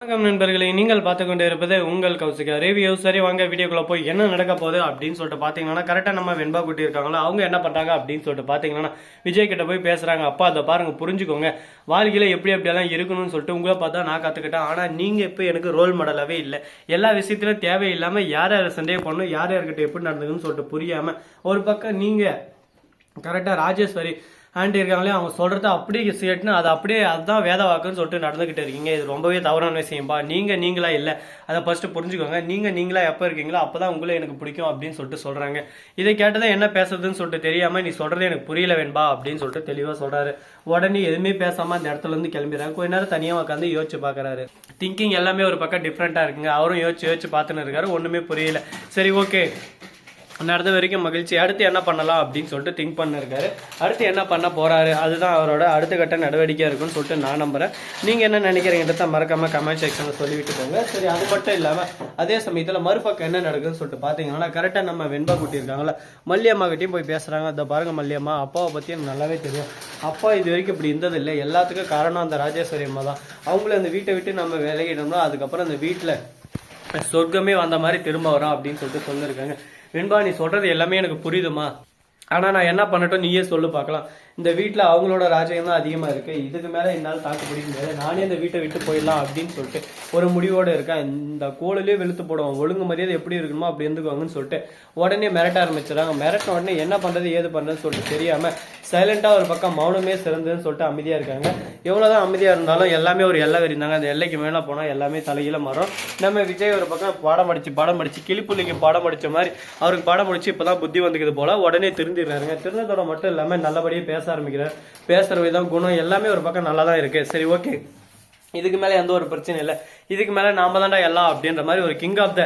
வணக்கம் நண்பர்களே, நீங்கள் பார்த்து கொண்டு இருப்பது உங்கள் கௌசிகா ரிவ்யூ. சரி வாங்க வீடியோக்குள்ள போய் என்ன நடக்க போகுது அப்படின்னு சொல்லிட்டு பார்த்தீங்கன்னா, கரெக்டாக நம்ம வெண்பா குட்டி இருக்காங்களா, அவங்க என்ன பண்ணுறாங்க அப்படின்னு சொல்லிட்டு பார்த்தீங்கன்னா, விஜய் கிட்ட போய் பேசுகிறாங்க. அப்பா அதை பாருங்க, புரிஞ்சுக்கோங்க, வாழ்க்கையில் எப்படி எப்படியெல்லாம் இருக்கணும்னு சொல்லிட்டு உங்களை பார்த்தா நான் கற்றுக்கிட்டேன். ஆனால் நீங்கள் இப்போ எனக்கு ரோல் மாடலாகவே இல்லை. எல்லா விஷயத்திலும் தேவையில்லாமல் யார் யார் சண்டையை பண்ணணும், யார் யார்கிட்ட எப்படி நடந்துக்குன்னு சொல்லிட்டு புரியாமல் ஒரு பக்கம் நீங்கள் கரெக்டாக ராஜேஸ்வரி ஆண்டி இருக்காங்களே, அவங்க சொல்கிறத அப்படியே கேட்டுன்னு அதை அப்படியே அதுதான் வேத வாக்குன்னு சொல்லிட்டு நடந்துக்கிட்டு இருக்கீங்க. இது ரொம்பவே தவறான விஷயம்பா. நீங்களா இல்லை, அதை ஃபஸ்ட்டு புரிஞ்சுக்கோங்க. நீங்களா எப்போ இருக்கீங்களோ அப்போ தான் உங்களை எனக்கு பிடிக்கும் அப்படின்னு சொல்லிட்டு சொல்கிறாங்க. இதை கேட்டதான் என்ன பேசுறதுன்னு சொல்லிட்டு தெரியாமல், நீ சொல்கிறது எனக்கு புரியல வேண்பா அப்படின்னு சொல்லிட்டு தெளிவாக சொல்கிறாரு. உடனே எதுவுமே பேசாமல் அந்த இடத்துலேருந்து கிளம்பிடுறாங்க. கொஞ்ச நேரம் தனியாக உட்காந்து யோசிச்சு பார்க்குறாரு. திங்கிங் எல்லாமே ஒரு பக்கம் டிஃப்ரெண்ட்டாக இருக்குங்க. அவரும் யோசிச்சு பார்த்துன்னு இருக்காரு. ஒன்றுமே புரியல. சரி, ஓகே, நடந்த வரைக்கும் மகிழ்ச்சி. அடுத்து என்ன பண்ணலாம் அப்படின்னு சொல்லிட்டு திங்க் பண்ணிருக்காரு. அடுத்து என்ன பண்ண போறாரு, அதுதான் அவரோட அடுத்த கட்ட நடவடிக்கையாக இருக்குன்னு சொல்லிட்டு நான் நம்புறேன். நீங்கள் என்ன நினைக்கிறீங்கன்றத மறக்காம கமெண்ட் செக்ஷனில் சொல்லிவிட்டு போங்க. சரி, அது மட்டும் இல்லாமல் அதே சமயத்தில் மறுபக்கம் என்ன நடக்குதுன்னு சொல்லிட்டு பார்த்தீங்கன்னா, கரெக்டாக நம்ம வெண்பா குட்டி இருக்காங்களா, மல்லியம்மா கிட்டையும் போய் பேசுகிறாங்க. அதை பாருங்க, மல்லியம்மா அப்பாவை பற்றி எனக்கு நல்லாவே தெரியும். அப்பா இது வரைக்கும் இப்படி இருந்ததில்லை. எல்லாத்துக்கும் காரணம் அந்த ராஜேஸ்வரி அம்மா தான். அவங்கள அந்த வீட்டை விட்டு நம்ம விலகிட்டோம்னா அதுக்கப்புறம் அந்த வீட்டில் சொர்க்கமே வந்த மாதிரி திரும்ப வரோம் அப்படின்னு சொல்லிட்டு சொல்லியிருக்காங்க. வெண்பா, நீ சொல்றது எல்லாமே எனக்கு புரியுதுமா, ஆனால் நான் என்ன பண்ணட்டும் நீயே சொல்லு பார்க்கலாம். இந்த வீட்டில் அவங்களோட ராஜ்யம் தான் அதிகமாக இருக்குது. இதுக்கு மேலே என்னால் தாக்கு பிடிக்க முடியாது. நானே இந்த வீட்டை விட்டு போயிடலாம் அப்படின்னு சொல்லிட்டு ஒரு முடிவோடு இருக்கேன். இந்த கோளிலே வெளுத்து போடுவோம். ஒழுங்கு மரியாதை எப்படி இருக்கணுமோ அப்படி இருந்துக்குவாங்கன்னு சொல்லிட்டு உடனே மிரட்ட ஆரம்பிச்சிடறாங்க. மிரட்டின உடனே என்ன பண்ணுறது ஏது பண்ணுறதுன்னு சொல்லிட்டு தெரியாமல் சைலண்டாக ஒரு பக்கம் மௌனமே சிறந்ததுன்னு சொல்லிட்டு அமைதியாக இருக்காங்க. எவ்வளோதான் அமைதியாக இருந்தாலும் எல்லாமே ஒரு எல்லை வரிந்தாங்க. அந்த எல்லைக்கு மேலே போனால் எல்லாமே தலையில மாறும். நம்ம விஜய் ஒரு பக்கம் பாடம் படித்து கிளிப்புள்ளிக்கு பாடம் படித்த மாதிரி அவருக்கு பாடம் படித்து இப்போ தான் புத்தி வந்துக்குது போல் உடனே திருந்திடுறாருங்க. திருந்ததோட மட்டும் இல்லாமல் நல்லபடியாக பேச ஆரம்பிக்கிறார். பேசுகிற விதம், குணம் எல்லாமே ஒரு பக்கம் நல்லா தான் இருக்குது. சரி, ஓகே, இதுக்கு மேலே எந்த ஒரு பிரச்சனை இல்லை. இதுக்கு மேலே நாம தாண்டா எல்லாம் அப்படின்ற மாதிரி ஒரு கிங் ஆஃப் த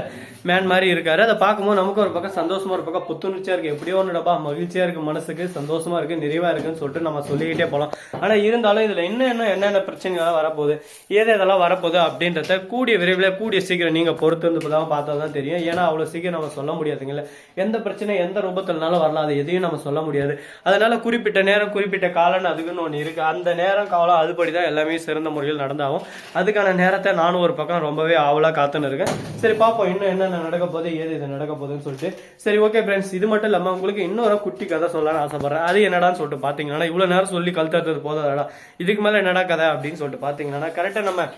மேன் மாதிரி இருக்காரு. அதை பார்க்கும்போது நமக்கு ஒரு பக்கம் சந்தோஷமா, ஒரு பக்கம் புத்துணர்ச்சியாக இருக்குது. எப்படியோ ஒன்றுடப்பா மகிழ்ச்சியாக இருக்குது, மனசுக்கு சந்தோஷமா இருக்குது, நிறைவாக இருக்குன்னு சொல்லிட்டு நம்ம சொல்லிக்கிட்டே போகலாம். ஆனால் இருந்தாலும் இதில் என்னென்ன பிரச்சனைகள்லாம் வரப்போகுது, இதெல்லாம் வரப்போகுது அப்படின்றத கூடிய விரைவில் கூடிய சீக்கிரம் நீங்கள் பொறுத்து வந்து தான் பார்த்தா தான் தெரியும். ஏன்னா அவ்வளோ சீக்கிரம் நம்ம சொல்ல முடியாதுங்கள. எந்த பிரச்சனை எந்த ரூபத்தில்னாலும் வரலாம். அது எதையும் நம்ம சொல்ல முடியாது. அதனால குறிப்பிட்ட நேரம் குறிப்பிட்ட காலம்னு அதுக்குன்னு ஒன்று இருக்குது. அந்த நேரம் காலம் அதுபடி தான் எல்லாமே சிறந்த முறையில் நடந்தாகும். அதுக்கான நேரத்தை நானும் ஒரு பக்கம் ரொம்பவே ஆவலாக காத்துன்னு இருக்கேன். சரி, பார்ப்போம் இன்னும் என்னென்ன நடக்க போகுது, இது நடக்க போகுதுன்னு சொல்லிட்டு. சரி, ஓகே ஃப்ரெண்ட்ஸ், இது மட்டும் இல்லாமல் உங்களுக்கு இன்னொரு குட்டி கதை சொல்லலாம்னு ஆசைப்படுறேன். அது என்னடான்னு சொல்லிட்டு பார்த்தீங்கன்னா, இவ்வளோ நேரம் சொல்லி கழுத்தது போதாடா, இதுக்கு மேலே என்னடா கதை அப்படின்னு சொல்லிட்டு பார்த்தீங்கன்னா, கரெக்டாக நம்ம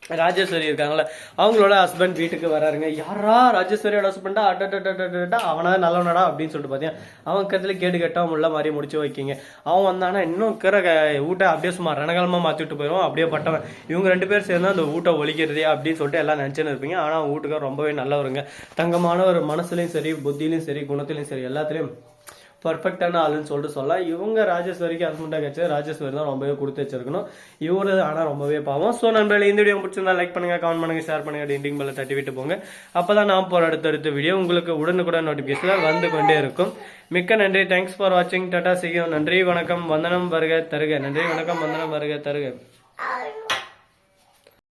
ராஜேஸ்வரி இருக்காங்களே, அவங்களோட ஹஸ்பண்ட் வீட்டுக்கு வராருங்க. யாரா ராஜேஸ்வரியோட ஹஸ்பண்டா, அட்டா அவனா நல்லவனடா அப்படின்னு சொல்லிட்டு பார்த்தீங்கன்னா, அவன் கருத்துல கேட்டு கேட்டால் உள்ள மாதிரி முடிச்சு வைக்கிங்க. அவன் வந்தானா இன்னும் ஊட்ட அப்படியே சும்மா ரணகாலமாக மாற்றி விட்டு போயிடுவான். அப்படியே பட்டவன். இவங்க ரெண்டு பேர் சேர்ந்து அந்த ஊட்ட ஒழிக்கிறதே அப்படின்னு சொல்லிட்டு எல்லாம் நினச்சுன்னு இருப்பீங்க. ஆனால் அவங்க வீட்டுக்கு ரொம்பவே நல்லவருங்க. தங்கமான ஒரு மனசுலையும் சரி, புத்திலையும் சரி, குணத்திலையும் சரி, எல்லாத்துலேயும் பர்ஃபெக்டான ஆளுன்னு சொல்லிட்டு சொல்லலாம். இவங்க ராஜேஸ்வரிக்கு ஹஸ்பண்டாக கிடைச்சது. ராஜேஸ்வரி தான் ரொம்பவே கொடுத்து வச்சிருக்கணும். இவரு ஆனால் ரொம்பவே பாவம். ஸோ நண்பர்களே, இந்த வீடியோ பிடிச்சிருந்தா லைக் பண்ணுங்க, கமெண்ட் பண்ணுங்க, ஷேர் பண்ணுங்க, டிண்டிங் பெல்லை தட்டி விட்டு போங்க. அப்பதான் நான் போற அடுத்த வீடியோ உங்களுக்கு உடனுக்குடன் நோட்டிபிகேஷன் வந்து கொண்டே இருக்கும். மிக்க நன்றி. தேங்க்ஸ் ஃபார் வாட்சிங். Tata, see you. நன்றி, வணக்கம், வந்தனம், வருக தருக. நன்றி, வணக்கம், வந்தனம், வருக தருக.